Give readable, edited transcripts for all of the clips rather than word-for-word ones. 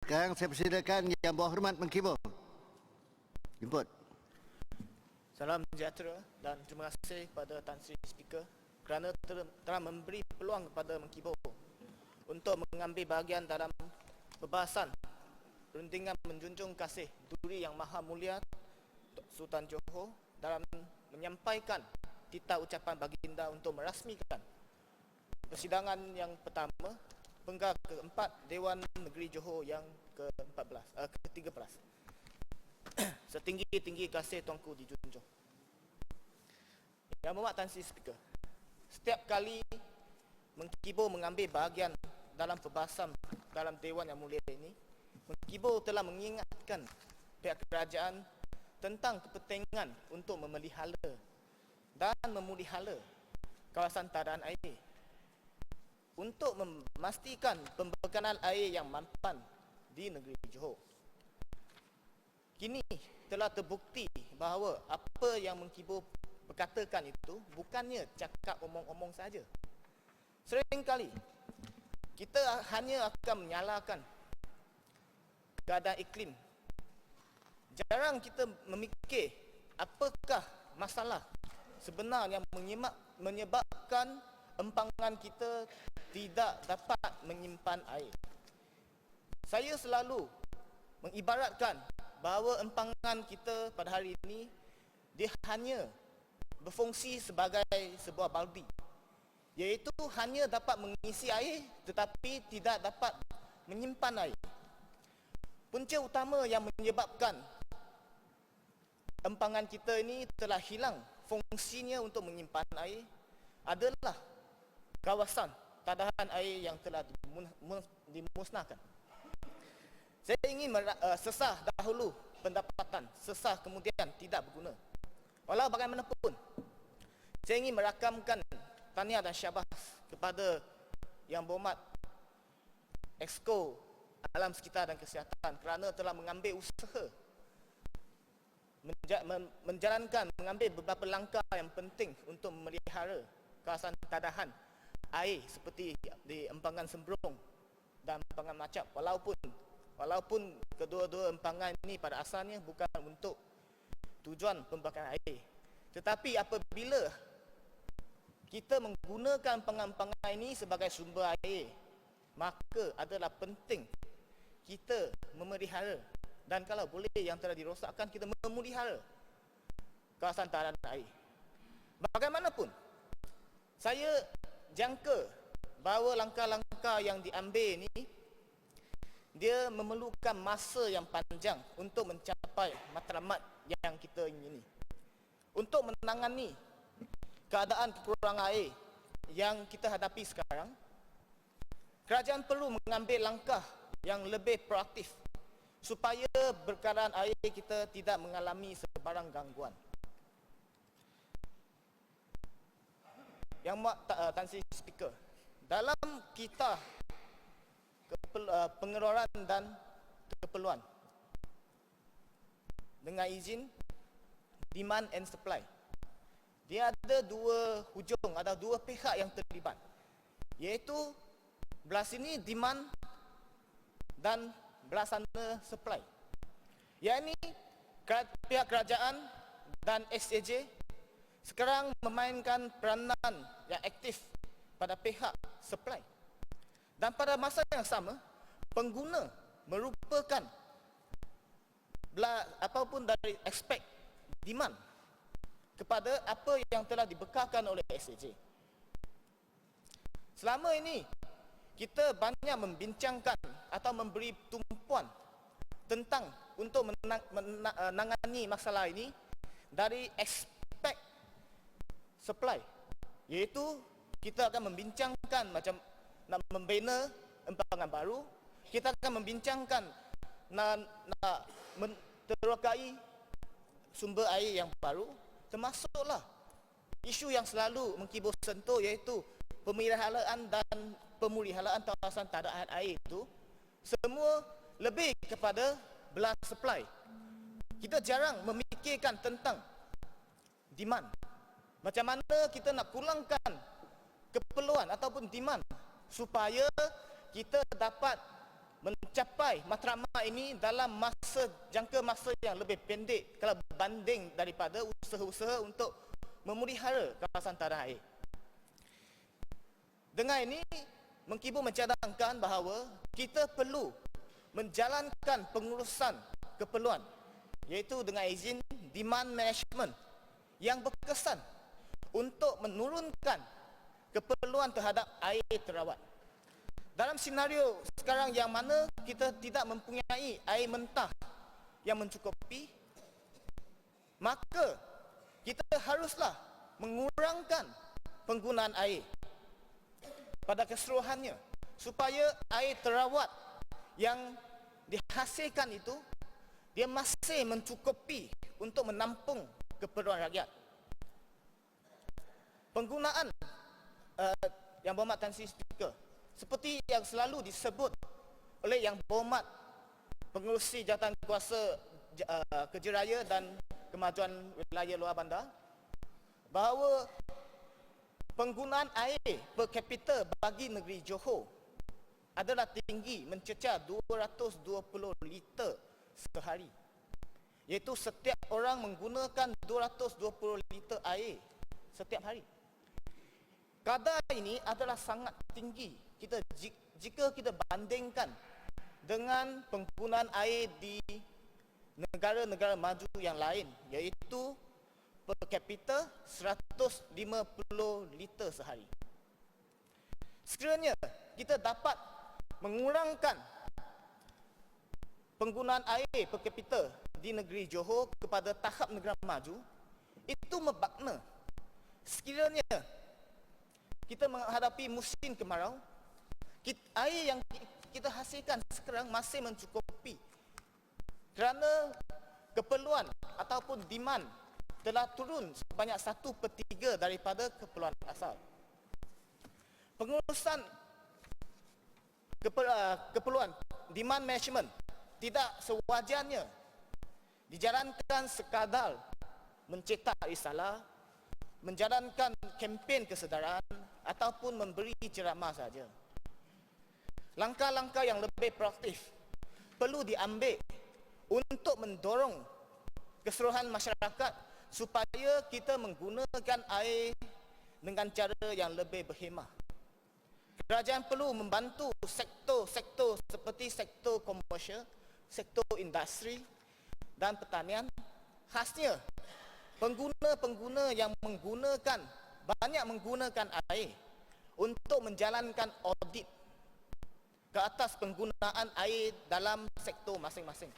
Sekarang saya persilakan Yang Berhormat Mengkibul. Jemput. Salam sejahtera dan terima kasih kepada Tan Sri Speaker kerana telah memberi peluang kepada Mengkibul untuk mengambil bahagian dalam perbahasan perundingan menjunjung kasih Duri Yang Maha Mulia Sultan Johor dalam menyampaikan titah ucapan baginda untuk merasmikan persidangan yang pertama Penggar keempat Dewan Negeri Johor yang ke-13. Setinggi-tinggi kasih Tuanku dijunjung. Yang Berhormat Tan Sri Speaker, setiap kali Mengkibul mengambil bahagian dalam perbahasan dalam Dewan Yang Mulia ini, Mengkibul telah mengingatkan pihak kerajaan tentang kepentingan untuk memelihara dan memulihara kawasan tadaan air untuk memastikan pembekalan air yang mampan di negeri Johor. Kini telah terbukti bahawa apa yang Mengkibul berkatakan itu bukannya cakap omong-omong saja. Seringkali kita hanya akan menyalahkan keadaan iklim. Jarang kita memikir apakah masalah sebenar yang menyebabkan empangan kita tidak dapat menyimpan air. Saya selalu mengibaratkan bahawa empangan kita pada hari ini dia hanya berfungsi sebagai sebuah baldi, iaitu hanya dapat mengisi air tetapi tidak dapat menyimpan air. Punca utama yang menyebabkan empangan kita ini telah hilang fungsinya untuk menyimpan air adalah kawasan tadahan air yang telah dimusnahkan. Saya ingin sesah dahulu pendapatan, sesah kemudian tidak berguna. Walau bagaimanapun, saya ingin merakamkan tahniah dan syabas kepada Yang Berhormat Exco Alam Sekitar dan Kesihatan kerana telah mengambil usaha mengambil beberapa langkah yang penting untuk memelihara kawasan tadahan air seperti di empangan Sembrong dan empangan Macap, walaupun kedua-dua empangan ini pada asalnya bukan untuk tujuan pembakaran air, tetapi apabila kita menggunakan empangan-empangan ini sebagai sumber air, maka adalah penting kita memelihara dan kalau boleh yang telah dirosakkan kita memelihara kawasan tadahan air. Bagaimanapun, saya jangka bahawa langkah-langkah yang diambil ini dia memerlukan masa yang panjang untuk mencapai matlamat yang kita ingini. Untuk menangani keadaan kekurangan air yang kita hadapi sekarang, kerajaan perlu mengambil langkah yang lebih proaktif supaya berkeadaan air kita tidak mengalami sebarang gangguan. Yang Tan Sri Speaker, dalam kita pengeluaran dan keperluan dengan izin demand and supply, dia ada dua hujung, ada dua pihak yang terlibat, iaitu belah sini demand dan belah sana supply. Yang ini pihak kerajaan dan SAJ sekarang memainkan peranan yang aktif pada pihak supply. Dan pada masa yang sama, pengguna merupakan apapun dari aspek demand kepada apa yang telah dibekalkan oleh SAJ. Selama ini, kita banyak membincangkan atau memberi tumpuan tentang untuk menangani masalah ini dari aspek supply, iaitu kita akan membincangkan macam nak membina empangan baru, kita akan membincangkan nak menterokai sumber air yang baru, termasuklah isu yang selalu Mengkibul sentuh iaitu pemeliharaan dan pemuliharaan kawasan tadaan air itu semua lebih kepada belah supply. Kita jarang memikirkan tentang demand. Macam mana kita nak kurangkan keperluan ataupun demand supaya kita dapat mencapai matlamat ini dalam jangka masa yang lebih pendek kalau berbanding daripada usaha-usaha untuk memelihara kawasan tanah air. Dengan ini, Mengkibu mencadangkan bahawa kita perlu menjalankan pengurusan keperluan, iaitu dengan izin demand management yang berkesan untuk menurunkan keperluan terhadap air terawat. Dalam senario sekarang yang mana kita tidak mempunyai air mentah yang mencukupi, maka kita haruslah mengurangkan penggunaan air pada keseluruhannya supaya air terawat yang dihasilkan itu dia masih mencukupi untuk menampung keperluan rakyat. Penggunaan Yang Berhormat Tan Sri Speaker, seperti yang selalu disebut oleh Yang Berhormat Pengerusi Jawatan Kuasa Kerja Raya dan Kemajuan Wilayah Luar Bandar, bahawa penggunaan air per kapita bagi negeri Johor adalah tinggi, mencecah 220 liter sehari, iaitu setiap orang menggunakan 220 liter air setiap hari. Kadar ini adalah sangat tinggi jika kita bandingkan dengan penggunaan air di negara-negara maju yang lain, iaitu per kapita 150 liter sehari. Sekiranya kita dapat mengurangkan penggunaan air per kapita di negeri Johor kepada tahap negara maju, itu bermakna sekiranya kita menghadapi musim kemarau, air yang kita hasilkan sekarang masih mencukupi kerana keperluan ataupun demand telah turun sebanyak 1/3 daripada keperluan asal. Pengurusan keperluan demand management tidak sewajarnya dijalankan sekadar mencetak risalah, menjalankan kempen kesedaran ataupun memberi ceramah saja. Langkah-langkah yang lebih proaktif perlu diambil untuk mendorong keseluruhan masyarakat supaya kita menggunakan air dengan cara yang lebih berhemah. Kerajaan perlu membantu sektor-sektor seperti sektor komersial, sektor industri dan pertanian. Khasnya pengguna-pengguna yang banyak menggunakan air untuk menjalankan audit ke atas penggunaan air dalam sektor masing-masing,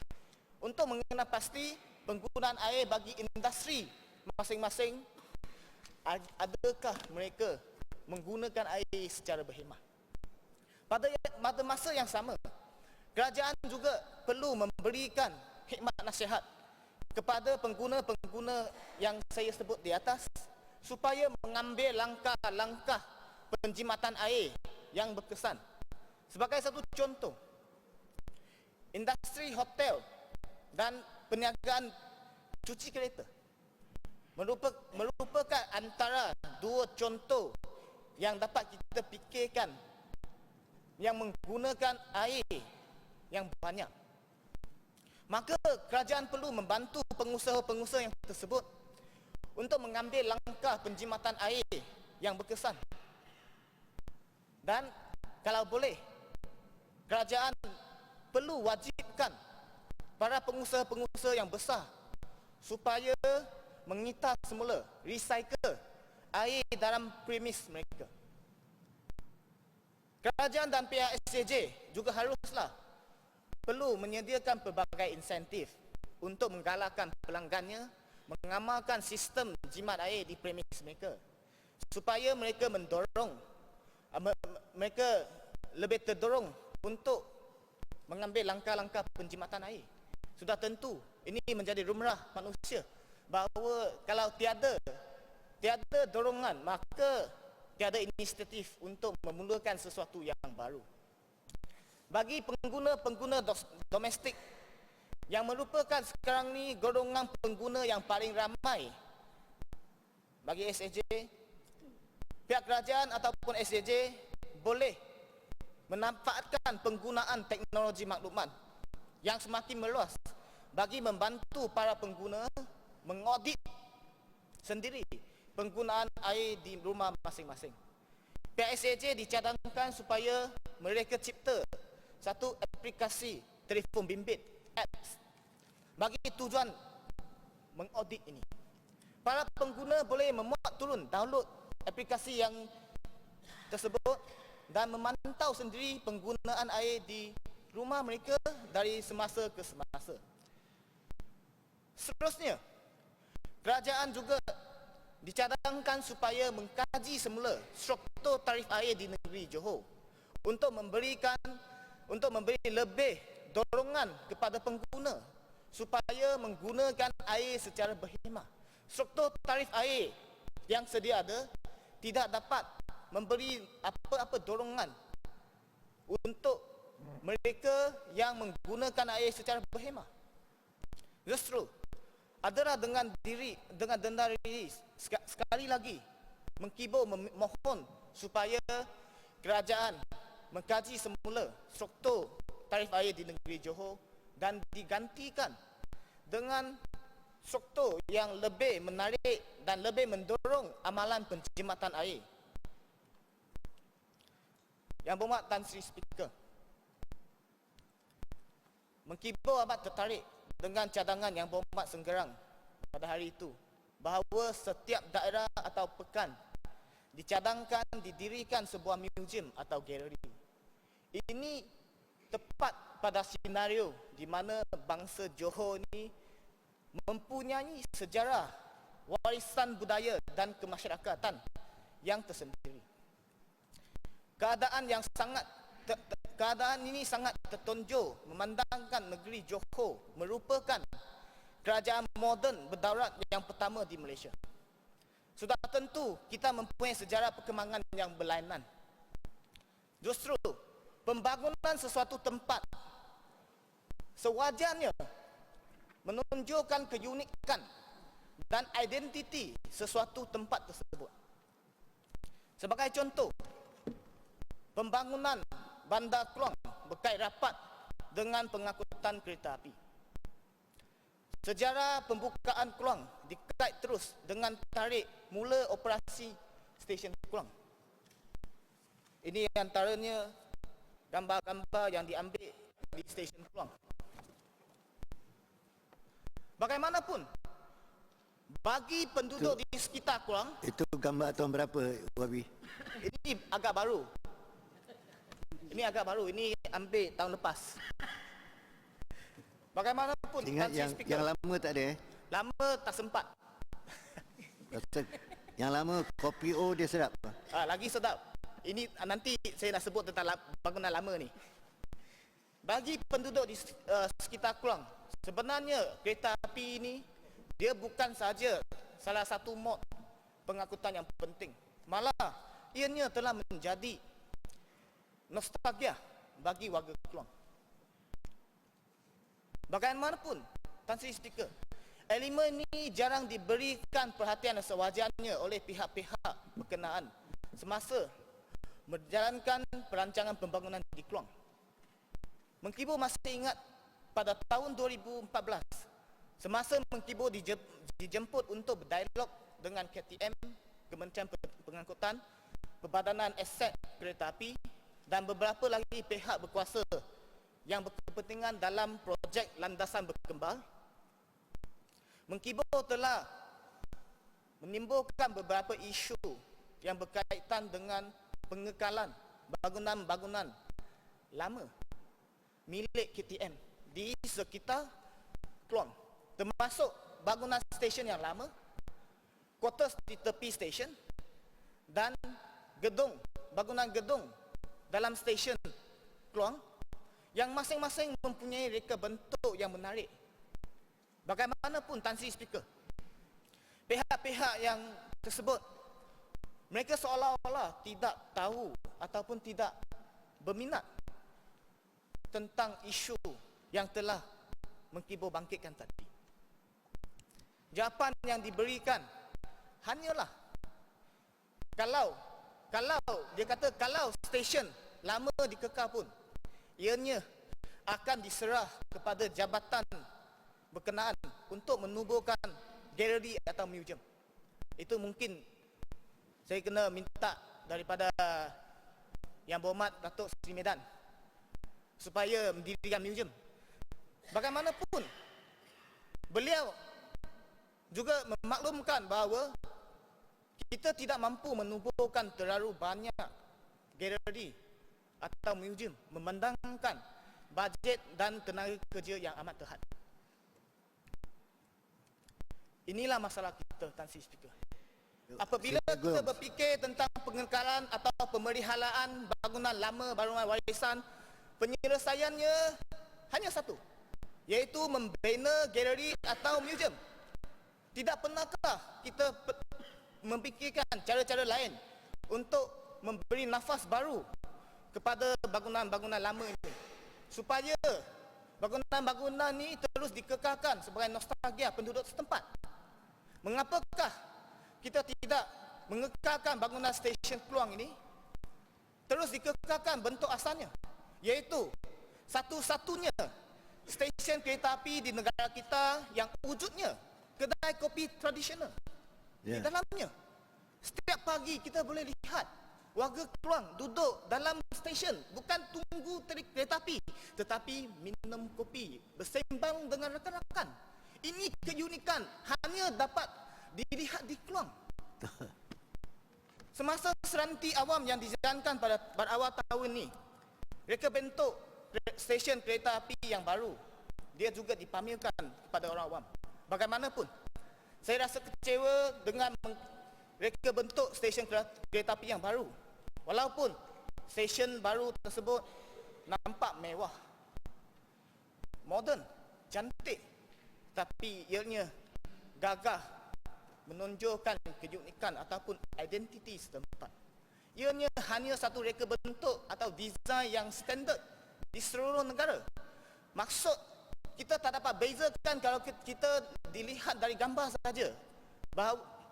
untuk mengenal pasti penggunaan air bagi industri masing-masing, adakah mereka menggunakan air secara berhemah. Pada masa yang sama, kerajaan juga perlu memberikan khidmat nasihat kepada pengguna-pengguna yang saya sebut di atas supaya mengambil langkah-langkah penjimatan air yang berkesan. Sebagai satu contoh, industri hotel dan perniagaan cuci kereta merupakan antara dua contoh yang dapat kita fikirkan yang menggunakan air yang banyak. Maka kerajaan perlu membantu pengusaha-pengusaha yang tersebut untuk mengambil langkah penjimatan air yang berkesan. Dan kalau boleh, kerajaan perlu wajibkan para pengusaha-pengusaha yang besar supaya mengitar semula, recycle air dalam premis mereka. Kerajaan dan pihak SCJ juga haruslah perlu menyediakan pelbagai insentif untuk menggalakkan pelanggannya mengamalkan sistem jimat air di premis mereka, supaya mereka mereka lebih terdorong untuk mengambil langkah-langkah penjimatan air. Sudah tentu ini menjadi lumrah manusia bahawa kalau tiada dorongan, maka tiada inisiatif untuk memulakan sesuatu yang baru. Bagi pengguna-pengguna domestik yang merupakan sekarang ni golongan pengguna yang paling ramai bagi SAJ, pihak kerajaan ataupun SAJ boleh memanfaatkan penggunaan teknologi maklumat yang semakin meluas bagi membantu para pengguna mengaudit sendiri penggunaan air di rumah masing-masing. Pihak SAJ dicadangkan supaya mereka cipta satu aplikasi telefon bimbit apps bagi tujuan mengaudit ini. Para pengguna boleh memuat turun download aplikasi yang tersebut dan memantau sendiri penggunaan air di rumah mereka dari semasa ke semasa. Seterusnya, kerajaan juga dicadangkan supaya mengkaji semula struktur tarif air di negeri Johor untuk memberi lebih dorongan kepada pengguna supaya menggunakan air secara berhemah. Struktur tarif air yang sedia ada tidak dapat memberi apa-apa dorongan untuk mereka yang menggunakan air secara berhemah. Justru adalah dengan denda diri sekali lagi mengkibur memohon supaya kerajaan mengkaji semula struktur tarif air di negeri Johor dan digantikan dengan struktur yang lebih menarik dan lebih mendorong amalan penjimatan air. Yang berhormat Tan Sri Speaker, mengkibur amat tertarik dengan cadangan Yang Berhormat Senggerang pada hari itu bahawa setiap daerah atau pekan dicadangkan didirikan sebuah museum atau galeri. Ini tepat pada senario di mana bangsa Johor ini mempunyai sejarah, warisan budaya dan kemasyarakatan yang tersendiri. Keadaan ini sangat tertonjol memandangkan negeri Johor merupakan kerajaan moden berdaulat yang pertama di Malaysia. Sudah tentu kita mempunyai sejarah perkembangan yang berlainan. Justru pembangunan sesuatu tempat sewajarnya menunjukkan keunikan dan identiti sesuatu tempat tersebut. Sebagai contoh, pembangunan Bandar Kluang berkait rapat dengan pengangkutan kereta api. Sejarah pembukaan Kluang dikait terus dengan tarik mula operasi stesen Kluang. Ini antaranya gambar-gambar yang diambil di stesen Kluang. Bagaimanapun, bagi penduduk di sekitar Kluang, Itu gambar tahun berapa, Wabi? ini agak baru. Ini ambil tahun lepas. Bagaimanapun, Ingat Tan Sri Speaker, yang lama tak ada. lama tak sempat. Pasal yang lama kopi O dia sedap. Lagi sedap. Ini nanti saya nak sebut tentang bangunan lama ni. Bagi penduduk di sekitar Kluang, sebenarnya kereta api ini dia bukan sahaja salah satu mod pengangkutan yang penting. Malah ianya telah menjadi nostalgia bagi warga Kluang. Bagaimanapun, Tan Sri Speaker, elemen ini jarang diberikan perhatian sewajarnya oleh pihak-pihak berkenaan semasa menjalankan perancangan pembangunan di Kluang. Mengkibur masih ingat pada tahun 2014, semasa Mengkibur dijemput untuk berdialog dengan KTM, Kementerian Pengangkutan, Perbadanan Aset Kereta Api dan beberapa lagi pihak berkuasa yang berkepentingan dalam projek landasan berkembar, Mengkibur telah menimbulkan beberapa isu yang berkaitan dengan pengekalan bangunan-bangunan lama milik KTM di sekitar Kluang, termasuk bangunan stesen yang lama, quarters di tepi stesen dan bangunan gedung dalam stesen Kluang yang masing-masing mempunyai reka bentuk yang menarik. Bagaimanapun, Tan Sri Speaker, pihak-pihak yang tersebut mereka seolah-olah tidak tahu ataupun tidak berminat tentang isu yang telah Mengkibur bangkitkan tadi. Jawapan yang diberikan hanyalah kalau dia kata kalau stesen lama dikekal pun, ianya akan diserah kepada jabatan berkenaan untuk menubuhkan galeri atau museum. Itu mungkin saya kena minta daripada Yang Berhormat Datuk Seri Medan supaya mendirikan museum. Bagaimanapun, beliau juga memaklumkan bahawa kita tidak mampu menubuhkan terlalu banyak galeri atau museum memandangkan bajet dan tenaga kerja yang amat terhad. Inilah masalah kita, Tan Sri Speaker. Apabila kita berfikir tentang pengekalan atau pemeliharaan bangunan lama, bangunan warisan, penyelesaiannya hanya satu, iaitu membina galeri atau museum. Tidak pernahkah kita memfikirkan cara-cara lain untuk memberi nafas baru kepada bangunan-bangunan lama ini, supaya bangunan-bangunan ini terus dikekalkan sebagai nostalgia penduduk setempat? Mengapakah kita tidak mengekalkan bangunan stesen Kluang ini terus dikekalkan bentuk asalnya, iaitu satu-satunya stesen kereta api di negara kita yang wujudnya kedai kopi tradisional. Di dalamnya, setiap pagi kita boleh lihat warga Kluang duduk dalam stesen, bukan tunggu kereta api, tetapi minum kopi, bersembang dengan rakan-rakan. Ini keunikan hanya dapat dilihat di Kluang. Semasa seranti awam yang dijalankan pada awal tahun ini, mereka bentuk stesen kereta api yang baru. Dia juga dipamerkan kepada orang awam. Bagaimanapun, saya rasa kecewa dengan mereka bentuk stesen kereta api yang baru. Walaupun stesen baru tersebut nampak mewah, moden, cantik, tapi ianya gagah menonjolkan keunikan ataupun identiti setempat. Ianya hanya satu reka bentuk atau desain yang standard di seluruh negara. Maksud kita tak dapat bezakan kalau kita dilihat dari gambar saja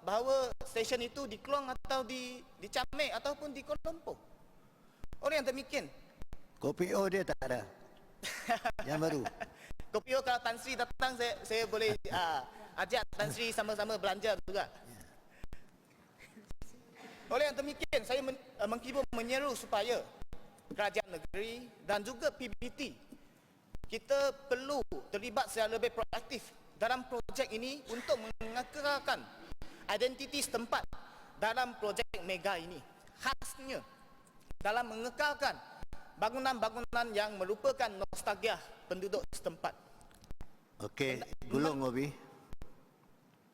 bahawa stesen itu di Kluang atau di Camek ataupun di Kuala Lumpur. Orang yang demikian, Kopi O dia tak ada. Yang baru. Kopi O kalau Tan Sri datang, saya boleh ajak Tan Sri sama-sama belanja juga. Oleh yang demikian, saya menghibur menyeru supaya kerajaan negeri dan juga PBT, kita perlu terlibat secara lebih proaktif dalam projek ini untuk mengekalkan identiti setempat dalam projek mega ini. Khasnya dalam mengekalkan bangunan-bangunan yang merupakan nostalgia penduduk setempat. Okey, gulung Obi.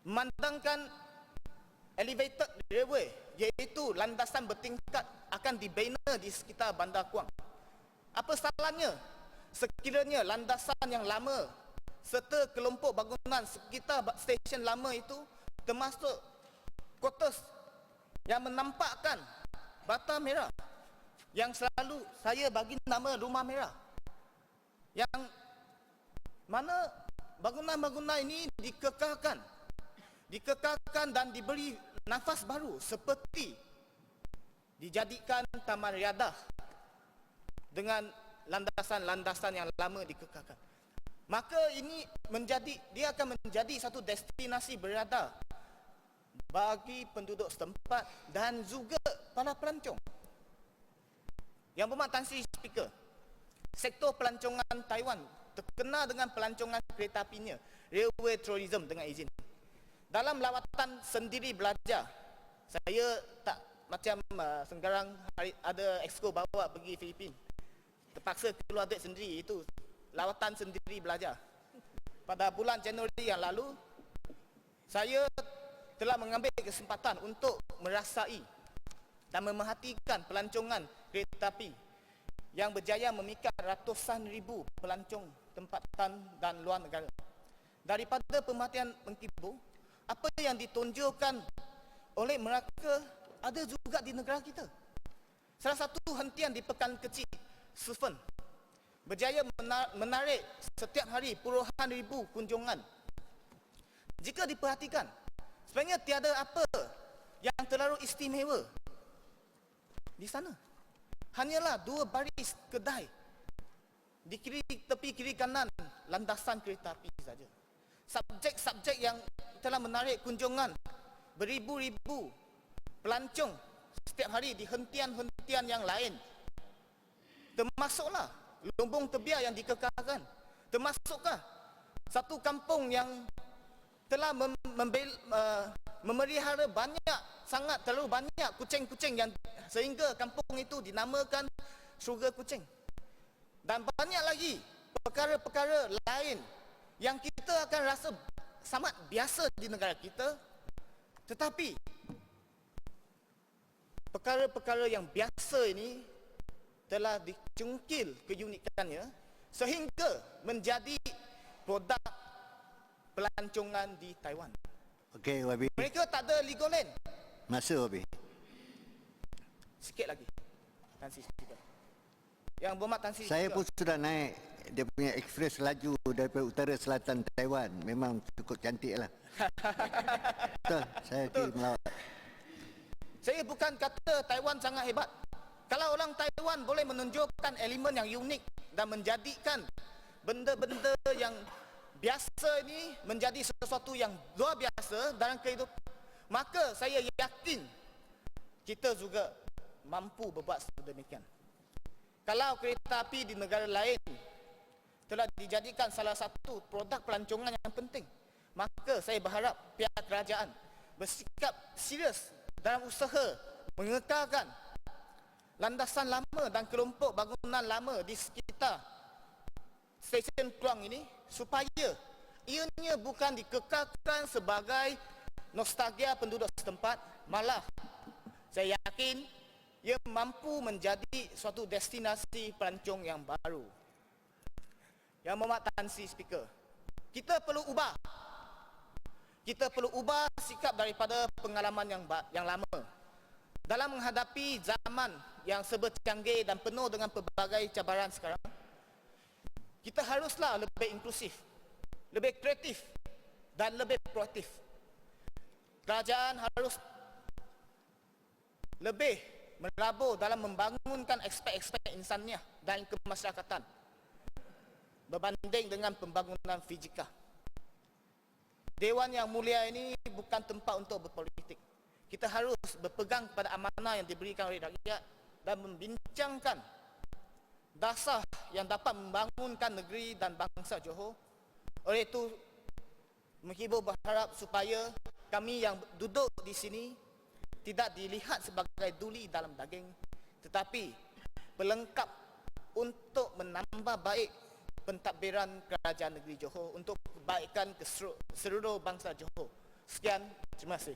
Memandangkan elevated railway, iaitu landasan bertingkat, akan dibina di sekitar Bandar Kuang. Apa salahnya sekiranya landasan yang lama serta kelompok bangunan sekitar stesen lama itu termasuk quarters yang menampakkan bata merah, yang selalu saya bagi nama rumah merah, yang mana bangunan-bangunan ini dikekalkan dan diberi nafas baru, seperti dijadikan taman riadah dengan landasan-landasan yang lama dikekalkan. Maka dia akan menjadi satu destinasi berada bagi penduduk setempat dan juga para pelancong. Yang Berhormat Tan Sri Speaker, sektor pelancongan Taiwan terkenal dengan pelancongan kereta apinya, railway tourism dengan izin. Dalam lawatan sendiri belajar, saya tak macam Senggarang ada exco bawa pergi Filipin, terpaksa keluar duit sendiri, itu lawatan sendiri belajar. Pada bulan Januari yang lalu, saya telah mengambil kesempatan untuk merasai dan memerhatikan pelancongan kereta api yang berjaya memikat ratusan ribu pelancong tempatan dan luar negara. Daripada pemerhatian menghibur, apa yang ditunjukkan oleh mereka ada juga di negara kita. Salah satu hentian di Pekan Kecil, Sufen, berjaya menarik setiap hari puluhan ribu kunjungan. Jika diperhatikan, sebenarnya tiada apa yang terlalu istimewa di sana. hanyalah 2 baris kedai di tepi kiri kanan landasan kereta api saja. Subjek-subjek yang telah menarik kunjungan beribu-ribu pelancong setiap hari di hentian-hentian yang lain, termasuklah lumbung tebiak yang dikekalkan, termasukkah satu kampung yang telah memelihara sangat terlalu banyak kucing-kucing yang sehingga kampung itu dinamakan syurga kucing. Dan banyak lagi perkara-perkara lain yang kita akan rasa sangat biasa di negara kita, tetapi perkara-perkara yang biasa ini telah dicungkil keunikannya sehingga menjadi produk pelancongan di Taiwan. Okey, Wabi. Mereka tak ada legal land. Masa, Wabi. Sikit lagi, Tan Sri Speaker. Yang berhormat Tan Sri Saya Speaker. pun sudah naik dia punya ekspres laju daripada utara selatan Taiwan. Memang cukup cantik lah. Betul, saya pergi melawat. Saya bukan kata Taiwan sangat hebat. Kalau orang Taiwan boleh menunjukkan elemen yang unik dan menjadikan benda-benda yang biasa ini menjadi sesuatu yang luar biasa dalam kehidupan, maka saya yakin kita juga mampu berbuat sedemikian. Kalau kereta api di negara lain telah dijadikan salah satu produk pelancongan yang penting, maka saya berharap pihak kerajaan bersikap serius dalam usaha mengekalkan landasan lama dan kelompok bangunan lama di sekitar stesen Kluang ini supaya ianya bukan dikekalkan sebagai nostalgia penduduk setempat, malah saya yakin ia mampu menjadi suatu destinasi pelancong yang baru. Yang berhormat Tan Sri Speaker, kita perlu ubah. Kita perlu ubah sikap daripada pengalaman yang lama. Dalam menghadapi zaman yang serba canggih dan penuh dengan pelbagai cabaran sekarang, kita haruslah lebih inklusif, lebih kreatif dan lebih proaktif. Kerajaan harus lebih merabur dalam membangunkan aspek-aspek insaniah dan kemasyarakatan berbanding dengan pembangunan fizikal. Dewan yang mulia ini bukan tempat untuk berpolitik. Kita harus berpegang pada amanah yang diberikan oleh rakyat dan membincangkan dasar yang dapat membangunkan negeri dan bangsa Johor. Oleh itu, menghibur berharap supaya kami yang duduk di sini tidak dilihat sebagai duli dalam daging, tetapi pelengkap untuk menambah baik pentadbiran kerajaan negeri Johor untuk kebaikan seluruh bangsa Johor. Sekian, terima kasih.